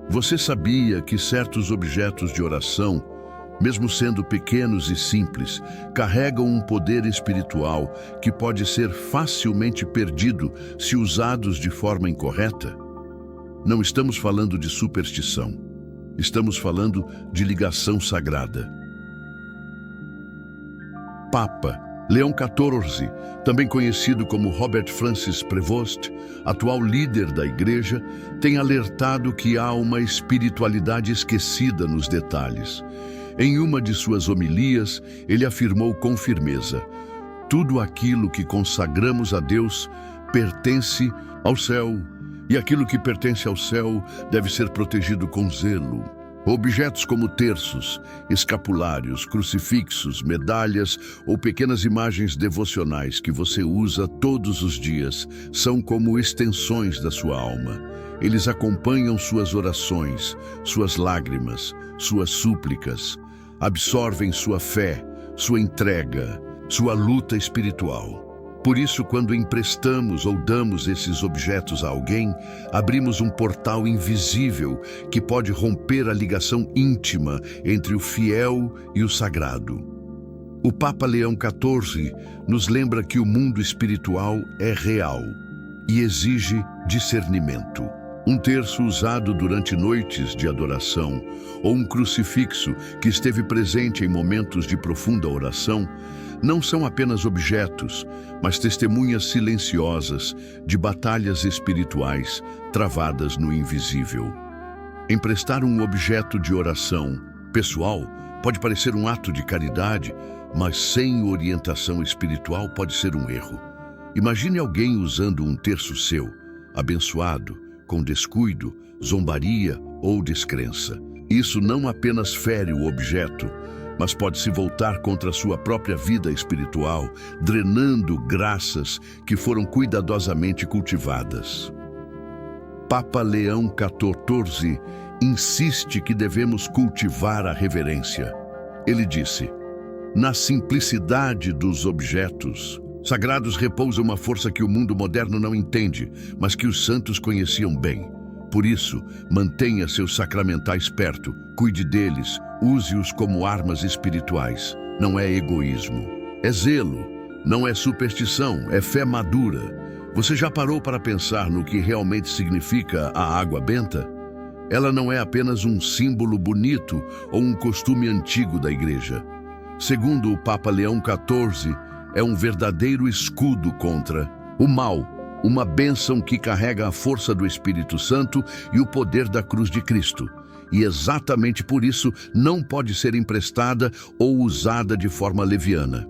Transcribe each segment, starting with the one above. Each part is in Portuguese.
Você sabia que certos objetos de oração, mesmo sendo pequenos e simples, carregam um poder espiritual que pode ser facilmente perdido se usados de forma incorreta? Não estamos falando de superstição. Estamos falando de ligação sagrada. Papa Leão XIV, também conhecido como Robert Francis Prevost, atual líder da Igreja, tem alertado que há uma espiritualidade esquecida nos detalhes. Em uma de suas homilias, ele afirmou com firmeza: tudo aquilo que consagramos a Deus pertence ao céu, e aquilo que pertence ao céu deve ser protegido com zelo. Objetos como terços, escapulários, crucifixos, medalhas ou pequenas imagens devocionais que você usa todos os dias são como extensões da sua alma. Eles acompanham suas orações, suas lágrimas, suas súplicas, absorvem sua fé, sua entrega, sua luta espiritual. Por isso, quando emprestamos ou damos esses objetos a alguém, abrimos um portal invisível que pode romper a ligação íntima entre o fiel e o sagrado. O Papa Leão XIV nos lembra que o mundo espiritual é real e exige discernimento. Um terço usado durante noites de adoração ou um crucifixo que esteve presente em momentos de profunda oração não são apenas objetos, mas testemunhas silenciosas de batalhas espirituais travadas no invisível. Emprestar um objeto de oração pessoal pode parecer um ato de caridade, mas sem orientação espiritual pode ser um erro. Imagine alguém usando um terço seu, abençoado, com descuido, zombaria ou descrença. Isso não apenas fere o objeto, mas pode se voltar contra a sua própria vida espiritual, drenando graças que foram cuidadosamente cultivadas. Papa Leão XIV insiste que devemos cultivar a reverência. Ele disse: na simplicidade dos objetos sagrados repousa uma força que o mundo moderno não entende, mas que os santos conheciam bem. Por isso, mantenha seus sacramentais perto, cuide deles, use-os como armas espirituais. Não é egoísmo, é zelo, não é superstição, é fé madura. Você já parou para pensar no que realmente significa a água benta? Ela não é apenas um símbolo bonito ou um costume antigo da Igreja. Segundo o Papa Leão XIV, é um verdadeiro escudo contra o mal, uma bênção que carrega a força do Espírito Santo e o poder da cruz de Cristo. E exatamente por isso não pode ser emprestada ou usada de forma leviana.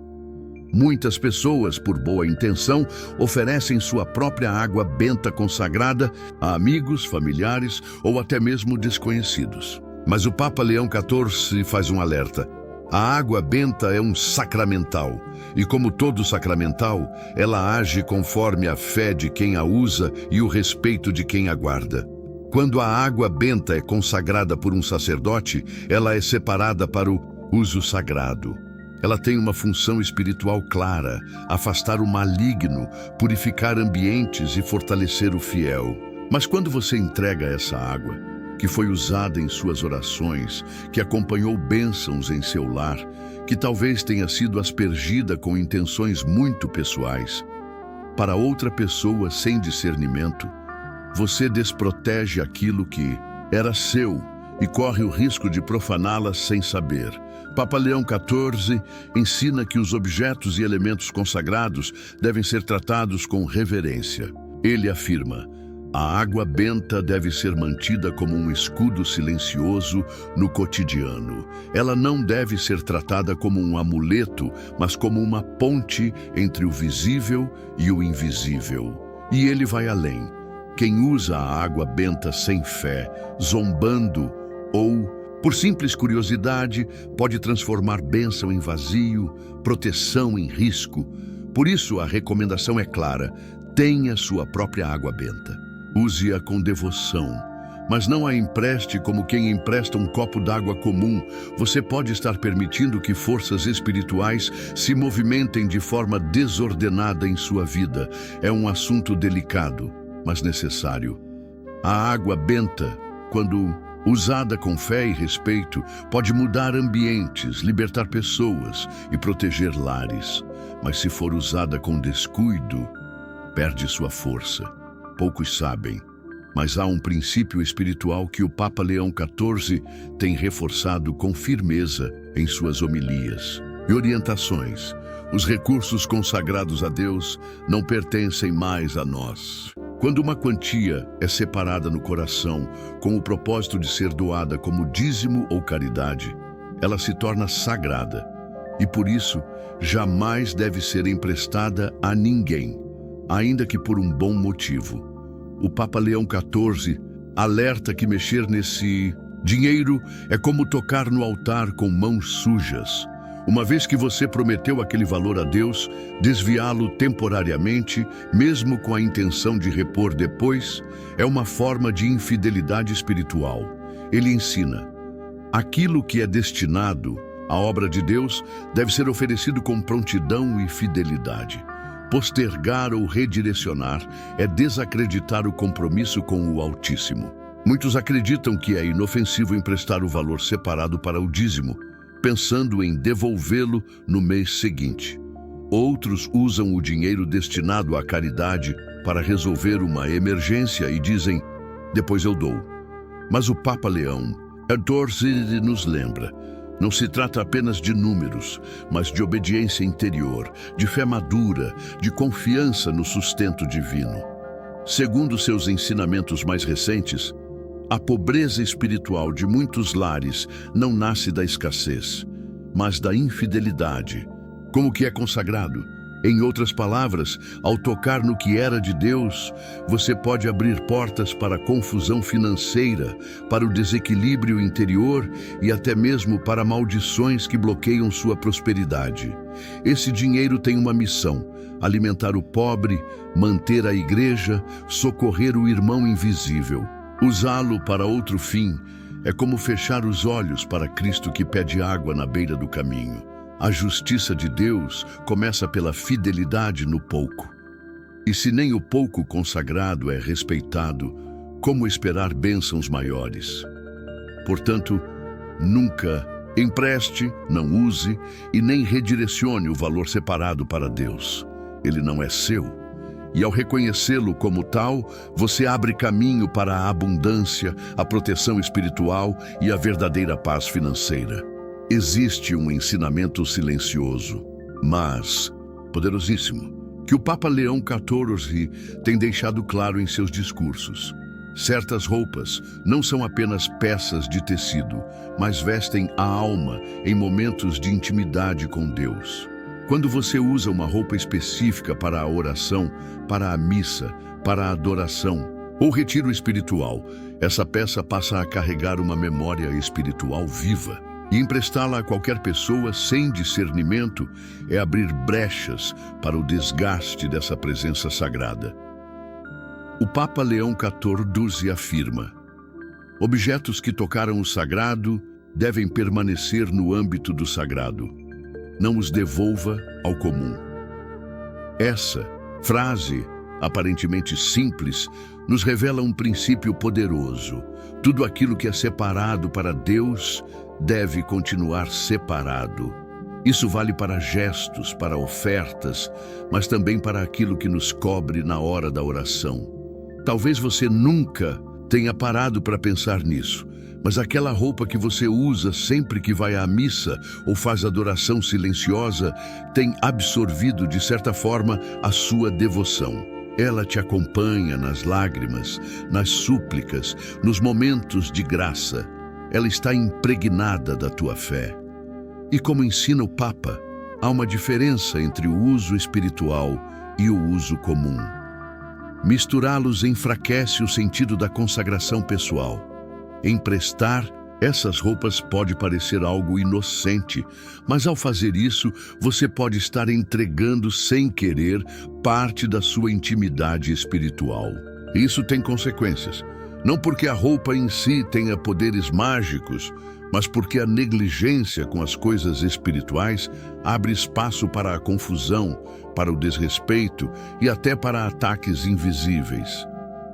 Muitas pessoas, por boa intenção, oferecem sua própria água benta consagrada a amigos, familiares ou até mesmo desconhecidos. Mas o Papa Leão XIV faz um alerta. A água benta é um sacramental, e como todo sacramental, ela age conforme a fé de quem a usa e o respeito de quem a guarda. Quando a água benta é consagrada por um sacerdote, ela é separada para o uso sagrado. Ela tem uma função espiritual clara: afastar o maligno, purificar ambientes e fortalecer o fiel. Mas quando você entrega essa água, que foi usada em suas orações, que acompanhou bênçãos em seu lar, que talvez tenha sido aspergida com intenções muito pessoais, para outra pessoa sem discernimento, você desprotege aquilo que era seu e corre o risco de profaná-la sem saber. Papa Leão XIV ensina que os objetos e elementos consagrados devem ser tratados com reverência. Ele afirma: a água benta deve ser mantida como um escudo silencioso no cotidiano. Ela não deve ser tratada como um amuleto, mas como uma ponte entre o visível e o invisível. E ele vai além. Quem usa a água benta sem fé, zombando ou por simples curiosidade, pode transformar bênção em vazio, proteção em risco. Por isso, a recomendação é clara: tenha sua própria água benta. Use-a com devoção, mas não a empreste como quem empresta um copo d'água comum. Você pode estar permitindo que forças espirituais se movimentem de forma desordenada em sua vida. É um assunto delicado, mas necessário. A água benta, quando usada com fé e respeito, pode mudar ambientes, libertar pessoas e proteger lares. Mas se for usada com descuido, perde sua força. Poucos sabem, mas há um princípio espiritual que o Papa Leão XIV tem reforçado com firmeza em suas homilias e orientações. Os recursos consagrados a Deus não pertencem mais a nós. Quando uma quantia é separada no coração com o propósito de ser doada como dízimo ou caridade, ela se torna sagrada e, por isso, jamais deve ser emprestada a ninguém, ainda que por um bom motivo. O Papa Leão XIV alerta que mexer nesse dinheiro é como tocar no altar com mãos sujas. Uma vez que você prometeu aquele valor a Deus, desviá-lo temporariamente, mesmo com a intenção de repor depois, é uma forma de infidelidade espiritual. Ele ensina: aquilo que é destinado à obra de Deus deve ser oferecido com prontidão e fidelidade. Postergar ou redirecionar é desacreditar o compromisso com o Altíssimo. Muitos acreditam que é inofensivo emprestar o valor separado para o dízimo, pensando em devolvê-lo no mês seguinte. Outros usam o dinheiro destinado à caridade para resolver uma emergência e dizem: depois eu dou. Mas o Papa Leão XIV nos lembra: não se trata apenas de números, mas de obediência interior, de fé madura, de confiança no sustento divino. Segundo seus ensinamentos mais recentes, a pobreza espiritual de muitos lares não nasce da escassez, mas da infidelidade. Como que é consagrado? Em outras palavras, ao tocar no que era de Deus, você pode abrir portas para a confusão financeira, para o desequilíbrio interior e até mesmo para maldições que bloqueiam sua prosperidade. Esse dinheiro tem uma missão: alimentar o pobre, manter a igreja, socorrer o irmão invisível. Usá-lo para outro fim é como fechar os olhos para Cristo que pede água na beira do caminho. A justiça de Deus começa pela fidelidade no pouco. E se nem o pouco consagrado é respeitado, como esperar bênçãos maiores? Portanto, nunca empreste, não use e nem redirecione o valor separado para Deus. Ele não é seu. E ao reconhecê-lo como tal, você abre caminho para a abundância, a proteção espiritual e a verdadeira paz financeira. Existe um ensinamento silencioso, mas poderosíssimo, que o Papa Leão XIV tem deixado claro em seus discursos. Certas roupas não são apenas peças de tecido, mas vestem a alma em momentos de intimidade com Deus. Quando você usa uma roupa específica para a oração, para a missa, para a adoração ou retiro espiritual, essa peça passa a carregar uma memória espiritual viva. E emprestá-la a qualquer pessoa sem discernimento é abrir brechas para o desgaste dessa presença sagrada. O Papa Leão XIV afirma: objetos que tocaram o sagrado devem permanecer no âmbito do sagrado. Não os devolva ao comum. Essa frase, aparentemente simples, nos revela um princípio poderoso. Tudo aquilo que é separado para Deus deve continuar separado. Isso vale para gestos, para ofertas, mas também para aquilo que nos cobre na hora da oração. Talvez você nunca tenha parado para pensar nisso, mas aquela roupa que você usa sempre que vai à missa ou faz adoração silenciosa tem absorvido, de certa forma, a sua devoção. Ela te acompanha nas lágrimas, nas súplicas, nos momentos de graça. Ela está impregnada da tua fé. E como ensina o Papa, há uma diferença entre o uso espiritual e o uso comum. Misturá-los enfraquece o sentido da consagração pessoal. Emprestar essas roupas pode parecer algo inocente, mas ao fazer isso, você pode estar entregando sem querer parte da sua intimidade espiritual. Isso tem consequências. Não porque a roupa em si tenha poderes mágicos, mas porque a negligência com as coisas espirituais abre espaço para a confusão, para o desrespeito e até para ataques invisíveis.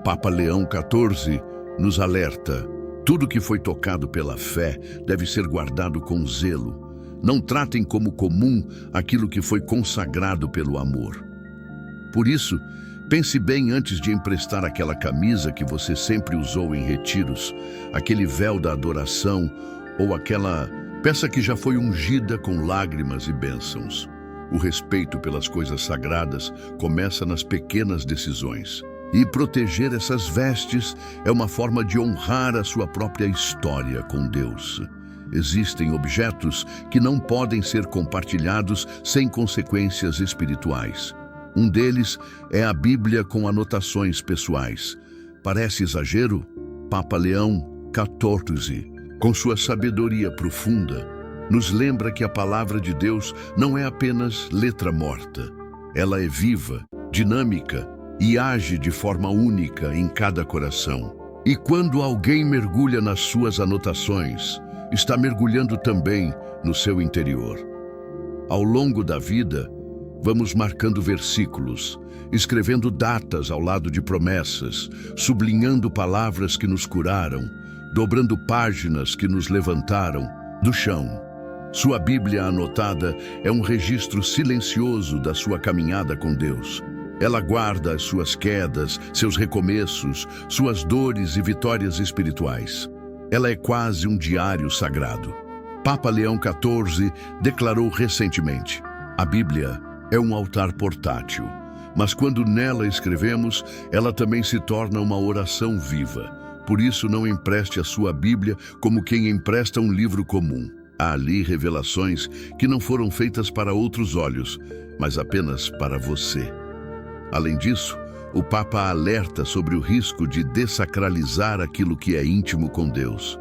Papa Leão XIV nos alerta: Tudo que foi tocado pela fé deve ser guardado com zelo. Não tratem como comum aquilo que foi consagrado pelo amor. Por isso, pense bem antes de emprestar aquela camisa que você sempre usou em retiros, aquele véu da adoração ou aquela peça que já foi ungida com lágrimas e bênçãos. O respeito pelas coisas sagradas começa nas pequenas decisões. E proteger essas vestes é uma forma de honrar a sua própria história com Deus. Existem objetos que não podem ser compartilhados sem consequências espirituais. Um deles é a Bíblia com anotações pessoais. Parece exagero? Papa Leão XIV, com sua sabedoria profunda, nos lembra que a palavra de Deus não é apenas letra morta. Ela é viva, dinâmica e age de forma única em cada coração. E quando alguém mergulha nas suas anotações, está mergulhando também no seu interior. Ao longo da vida, vamos marcando versículos, escrevendo datas ao lado de promessas, sublinhando palavras que nos curaram, dobrando páginas que nos levantaram do chão. Sua Bíblia anotada é um registro silencioso da sua caminhada com Deus. Ela guarda as suas quedas, seus recomeços, suas dores e vitórias espirituais. Ela é quase um diário sagrado. Papa Leão XIV declarou recentemente: a Bíblia é um altar portátil, mas quando nela escrevemos, ela também se torna uma oração viva. Por isso, não empreste a sua Bíblia como quem empresta um livro comum. Há ali revelações que não foram feitas para outros olhos, mas apenas para você. Além disso, o Papa alerta sobre o risco de dessacralizar aquilo que é íntimo com Deus.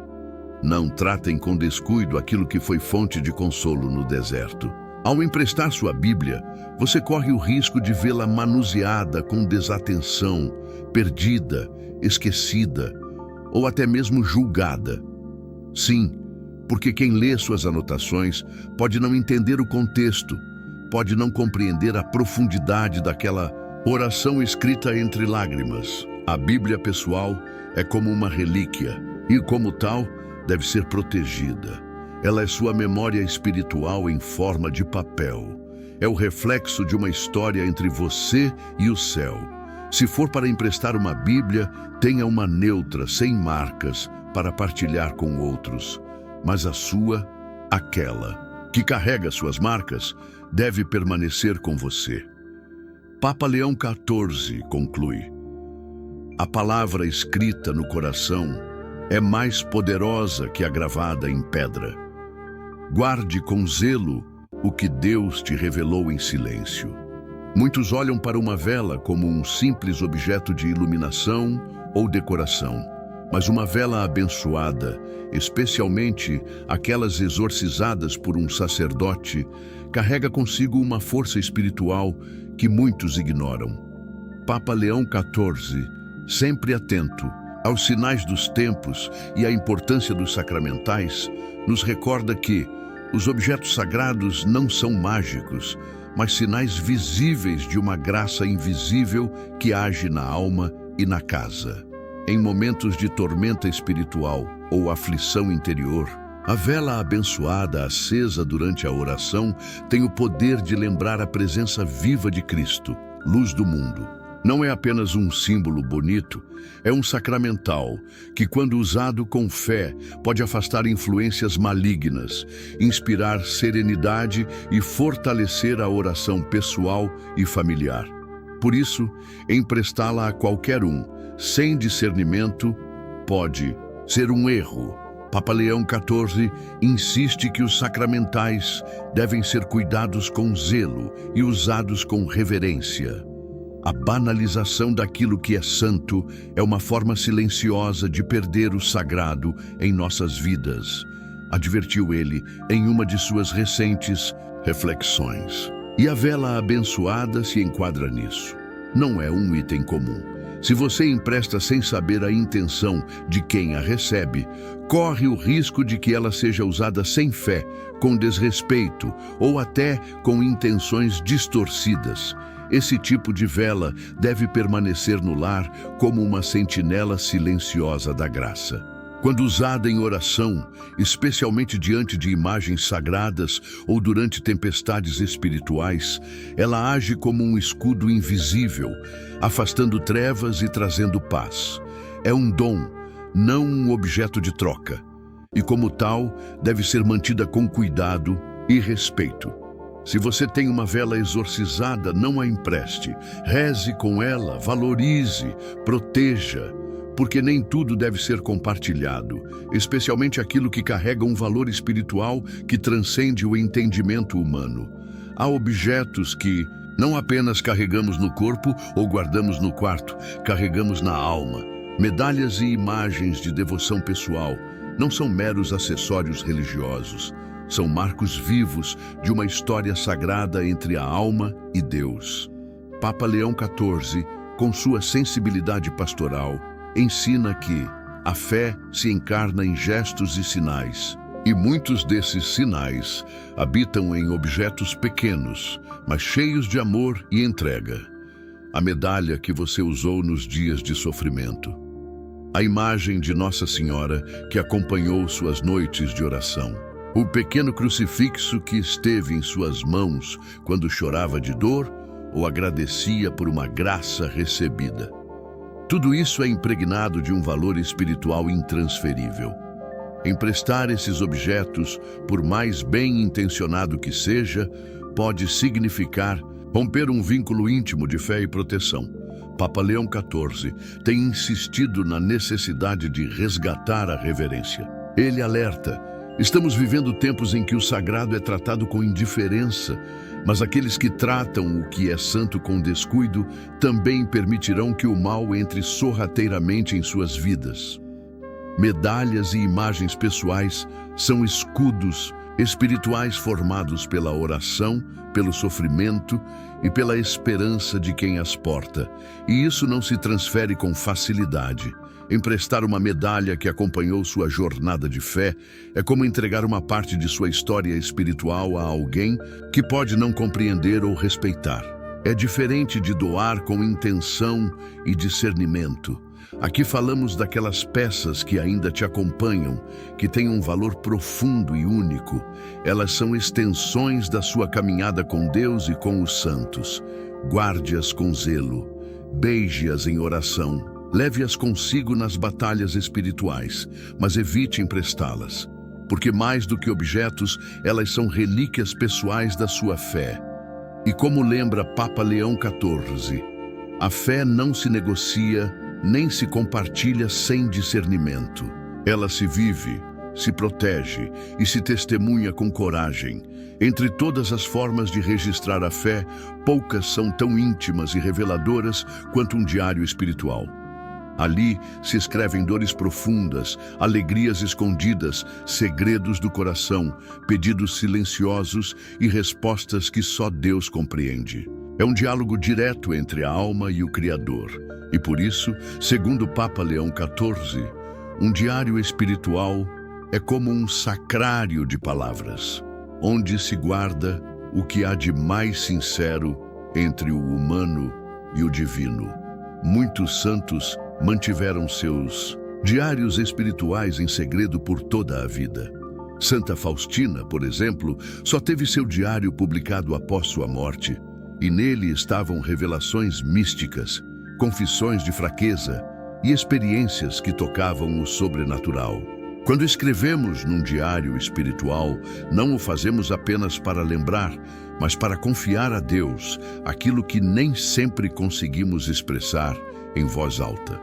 Não tratem com descuido aquilo que foi fonte de consolo no deserto. Ao emprestar sua Bíblia, você corre o risco de vê-la manuseada com desatenção, perdida, esquecida ou até mesmo julgada. Sim, porque quem lê suas anotações pode não entender o contexto, pode não compreender a profundidade daquela oração escrita entre lágrimas. A Bíblia pessoal é como uma relíquia e, como tal, deve ser protegida. Ela é sua memória espiritual em forma de papel. É o reflexo de uma história entre você e o céu. Se for para emprestar uma Bíblia, tenha uma neutra, sem marcas, para partilhar com outros. Mas a sua, aquela que carrega suas marcas, deve permanecer com você. Papa Leão XIV conclui: a palavra escrita no coração é mais poderosa que a gravada em pedra. Guarde com zelo o que Deus te revelou em silêncio. Muitos olham para uma vela como um simples objeto de iluminação ou decoração, mas uma vela abençoada, especialmente aquelas exorcizadas por um sacerdote, carrega consigo uma força espiritual que muitos ignoram. Papa Leão XIV, sempre atento aos sinais dos tempos e à importância dos sacramentais, nos recorda que os objetos sagrados não são mágicos, mas sinais visíveis de uma graça invisível que age na alma e na casa. Em momentos de tormenta espiritual ou aflição interior, a vela abençoada acesa durante a oração tem o poder de lembrar a presença viva de Cristo, luz do mundo. Não é apenas um símbolo bonito, é um sacramental que, quando usado com fé, pode afastar influências malignas, inspirar serenidade e fortalecer a oração pessoal e familiar. Por isso, emprestá-la a qualquer um, sem discernimento, pode ser um erro. Papa Leão XIV insiste que os sacramentais devem ser cuidados com zelo e usados com reverência. A banalização daquilo que é santo é uma forma silenciosa de perder o sagrado em nossas vidas, advertiu ele em uma de suas recentes reflexões. E a vela abençoada se enquadra nisso. Não é um item comum. Se você empresta sem saber a intenção de quem a recebe, corre o risco de que ela seja usada sem fé, com desrespeito ou até com intenções distorcidas. Esse tipo de vela deve permanecer no lar como uma sentinela silenciosa da graça. Quando usada em oração, especialmente diante de imagens sagradas ou durante tempestades espirituais, ela age como um escudo invisível, afastando trevas e trazendo paz. É um dom, não um objeto de troca, e como tal, deve ser mantida com cuidado e respeito. Se você tem uma vela exorcizada, não a empreste. Reze com ela, valorize, proteja, porque nem tudo deve ser compartilhado, especialmente aquilo que carrega um valor espiritual que transcende o entendimento humano. Há objetos que não apenas carregamos no corpo ou guardamos no quarto, carregamos na alma. Medalhas e imagens de devoção pessoal não são meros acessórios religiosos, são marcos vivos de uma história sagrada entre a alma e Deus. Papa Leão XIV, com sua sensibilidade pastoral, ensina que a fé se encarna em gestos e sinais, e muitos desses sinais habitam em objetos pequenos, mas cheios de amor e entrega. A medalha que você usou nos dias de sofrimento. A imagem de Nossa Senhora que acompanhou suas noites de oração. O pequeno crucifixo que esteve em suas mãos quando chorava de dor ou agradecia por uma graça recebida. Tudo isso é impregnado de um valor espiritual intransferível. Emprestar esses objetos, por mais bem intencionado que seja, pode significar romper um vínculo íntimo de fé e proteção. Papa Leão XIV tem insistido na necessidade de resgatar a reverência. Ele alerta: estamos vivendo tempos em que o sagrado é tratado com indiferença, mas aqueles que tratam o que é santo com descuido também permitirão que o mal entre sorrateiramente em suas vidas. Medalhas e imagens pessoais são escudos espirituais formados pela oração, pelo sofrimento e pela esperança de quem as porta. E isso não se transfere com facilidade. Emprestar uma medalha que acompanhou sua jornada de fé é como entregar uma parte de sua história espiritual a alguém que pode não compreender ou respeitar. É diferente de doar com intenção e discernimento. Aqui falamos daquelas peças que ainda te acompanham, que têm um valor profundo e único. Elas são extensões da sua caminhada com Deus e com os santos. Guarde-as com zelo, beije-as em oração. Leve-as consigo nas batalhas espirituais, mas evite emprestá-las, porque mais do que objetos, elas são relíquias pessoais da sua fé. E como lembra Papa Leão XIV, a fé não se negocia nem se compartilha sem discernimento. Ela se vive, se protege e se testemunha com coragem. Entre todas as formas de registrar a fé, poucas são tão íntimas e reveladoras quanto um diário espiritual. Ali se escrevem dores profundas, alegrias escondidas, segredos do coração, pedidos silenciosos e respostas que só Deus compreende. É um diálogo direto entre a alma e o Criador. E por isso, segundo o Papa Leão XIV, um diário espiritual é como um sacrário de palavras, onde se guarda o que há de mais sincero entre o humano e o divino. Muitos santos mantiveram seus diários espirituais em segredo por toda a vida. Santa Faustina, por exemplo, só teve seu diário publicado após sua morte, e nele estavam revelações místicas, confissões de fraqueza e experiências que tocavam o sobrenatural. Quando escrevemos num diário espiritual, não o fazemos apenas para lembrar, mas para confiar a Deus aquilo que nem sempre conseguimos expressar em voz alta.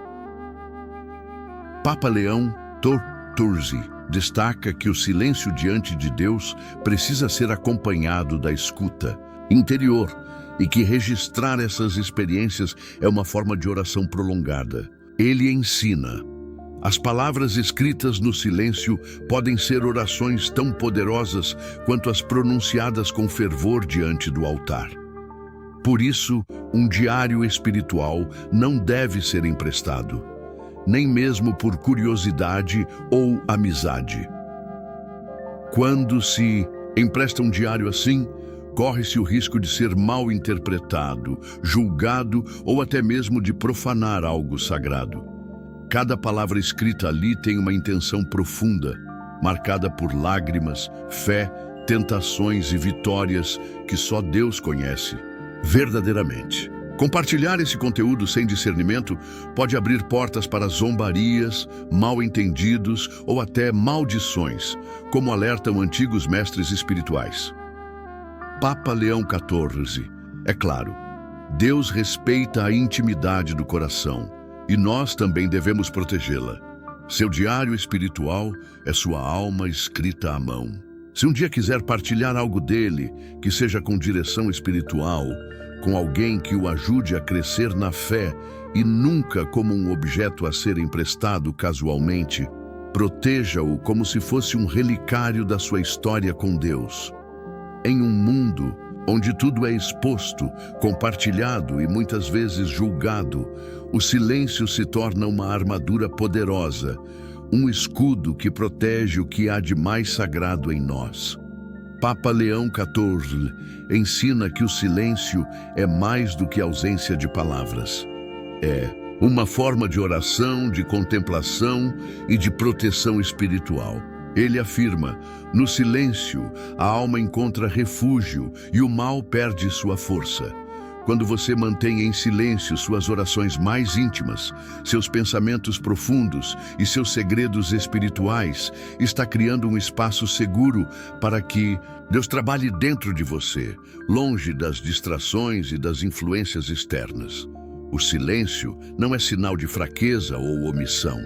Papa Leão XIV destaca que o silêncio diante de Deus precisa ser acompanhado da escuta interior e que registrar essas experiências é uma forma de oração prolongada. Ele ensina: as palavras escritas no silêncio podem ser orações tão poderosas quanto as pronunciadas com fervor diante do altar. Por isso, um diário espiritual não deve ser emprestado, nem mesmo por curiosidade ou amizade. Quando se empresta um diário assim, corre-se o risco de ser mal interpretado, julgado ou até mesmo de profanar algo sagrado. Cada palavra escrita ali tem uma intenção profunda, marcada por lágrimas, fé, tentações e vitórias que só Deus conhece verdadeiramente. Compartilhar esse conteúdo sem discernimento pode abrir portas para zombarias, mal-entendidos ou até maldições, como alertam antigos mestres espirituais. Papa Leão XIV. É claro, Deus respeita a intimidade do coração e nós também devemos protegê-la. Seu diário espiritual é sua alma escrita à mão. Se um dia quiser partilhar algo dele, que seja com direção espiritual, com alguém que o ajude a crescer na fé e nunca como um objeto a ser emprestado casualmente, proteja-o como se fosse um relicário da sua história com Deus. Em um mundo onde tudo é exposto, compartilhado e muitas vezes julgado, o silêncio se torna uma armadura poderosa, um escudo que protege o que há de mais sagrado em nós. Papa Leão XIV ensina que o silêncio é mais do que ausência de palavras. É uma forma de oração, de contemplação e de proteção espiritual. Ele afirma: no silêncio, a alma encontra refúgio e o mal perde sua força. Quando você mantém em silêncio suas orações mais íntimas, seus pensamentos profundos e seus segredos espirituais, está criando um espaço seguro para que Deus trabalhe dentro de você, longe das distrações e das influências externas. O silêncio não é sinal de fraqueza ou omissão,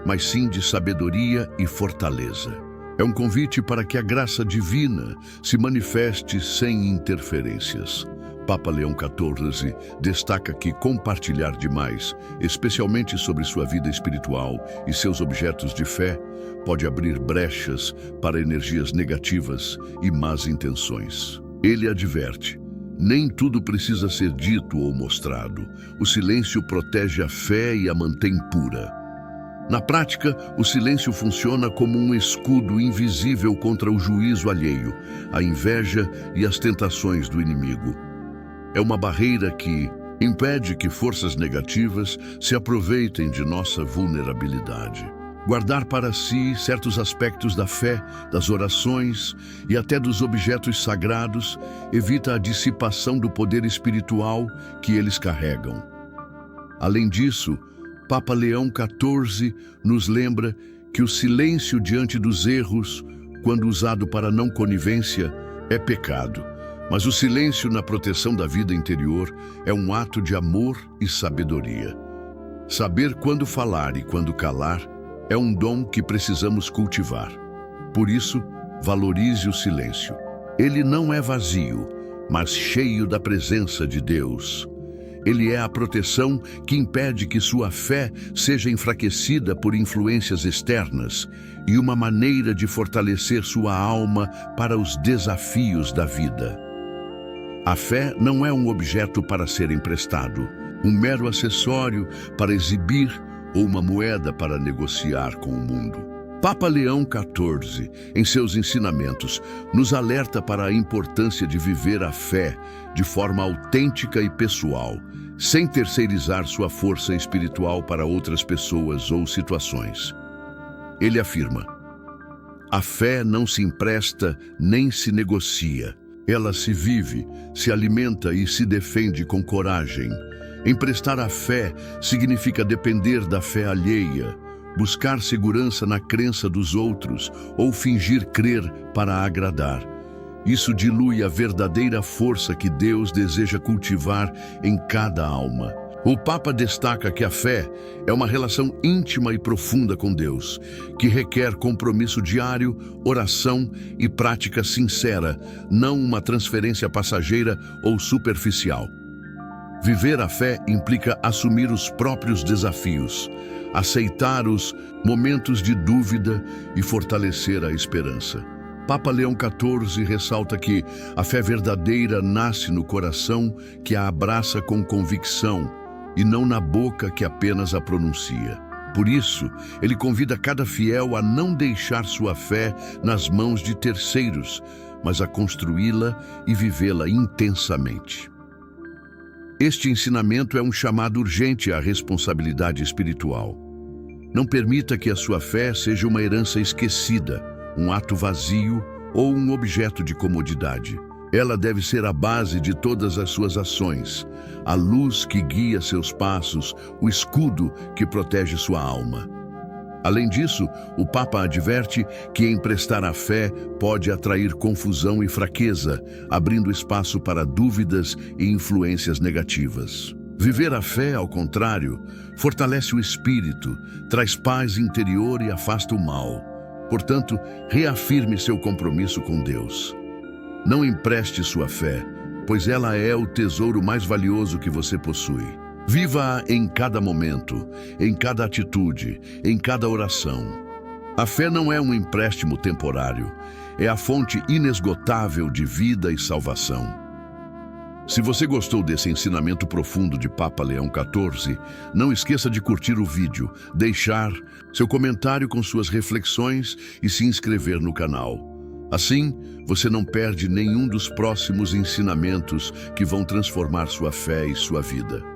mas sim de sabedoria e fortaleza. É um convite para que a graça divina se manifeste sem interferências. Papa Leão XIV destaca que compartilhar demais, especialmente sobre sua vida espiritual e seus objetos de fé, pode abrir brechas para energias negativas e más intenções. Ele adverte: nem tudo precisa ser dito ou mostrado. O silêncio protege a fé e a mantém pura. Na prática, o silêncio funciona como um escudo invisível contra o juízo alheio, a inveja e as tentações do inimigo. É uma barreira que impede que forças negativas se aproveitem de nossa vulnerabilidade. Guardar para si certos aspectos da fé, das orações e até dos objetos sagrados evita a dissipação do poder espiritual que eles carregam. Além disso, Papa Leão XIV nos lembra que o silêncio diante dos erros, quando usado para não conivência, é pecado. Mas o silêncio na proteção da vida interior é um ato de amor e sabedoria. Saber quando falar e quando calar é um dom que precisamos cultivar. Por isso, valorize o silêncio. Ele não é vazio, mas cheio da presença de Deus. Ele é a proteção que impede que sua fé seja enfraquecida por influências externas e uma maneira de fortalecer sua alma para os desafios da vida. A fé não é um objeto para ser emprestado, um mero acessório para exibir ou uma moeda para negociar com o mundo. Papa Leão XIV, em seus ensinamentos, nos alerta para a importância de viver a fé de forma autêntica e pessoal, sem terceirizar sua força espiritual para outras pessoas ou situações. Ele afirma: a fé não se empresta nem se negocia. Ela se vive, se alimenta e se defende com coragem. Emprestar a fé significa depender da fé alheia, buscar segurança na crença dos outros ou fingir crer para agradar. Isso dilui a verdadeira força que Deus deseja cultivar em cada alma. O Papa destaca que a fé é uma relação íntima e profunda com Deus, que requer compromisso diário, oração e prática sincera, não uma transferência passageira ou superficial. Viver a fé implica assumir os próprios desafios, aceitar os momentos de dúvida e fortalecer a esperança. Papa Leão XIV ressalta que a fé verdadeira nasce no coração que a abraça com convicção e não na boca que apenas a pronuncia. Por isso, ele convida cada fiel a não deixar sua fé nas mãos de terceiros, mas a construí-la e vivê-la intensamente. Este ensinamento é um chamado urgente à responsabilidade espiritual. Não permita que a sua fé seja uma herança esquecida, um ato vazio ou um objeto de comodidade. Ela deve ser a base de todas as suas ações, a luz que guia seus passos, o escudo que protege sua alma. Além disso, o Papa adverte que emprestar a fé pode atrair confusão e fraqueza, abrindo espaço para dúvidas e influências negativas. Viver a fé, ao contrário, fortalece o espírito, traz paz interior e afasta o mal. Portanto, reafirme seu compromisso com Deus. Não empreste sua fé, pois ela é o tesouro mais valioso que você possui. Viva-a em cada momento, em cada atitude, em cada oração. A fé não é um empréstimo temporário, é a fonte inesgotável de vida e salvação. Se você gostou desse ensinamento profundo de Papa Leão XIV, não esqueça de curtir o vídeo, deixar seu comentário com suas reflexões e se inscrever no canal. Assim, você não perde nenhum dos próximos ensinamentos que vão transformar sua fé e sua vida.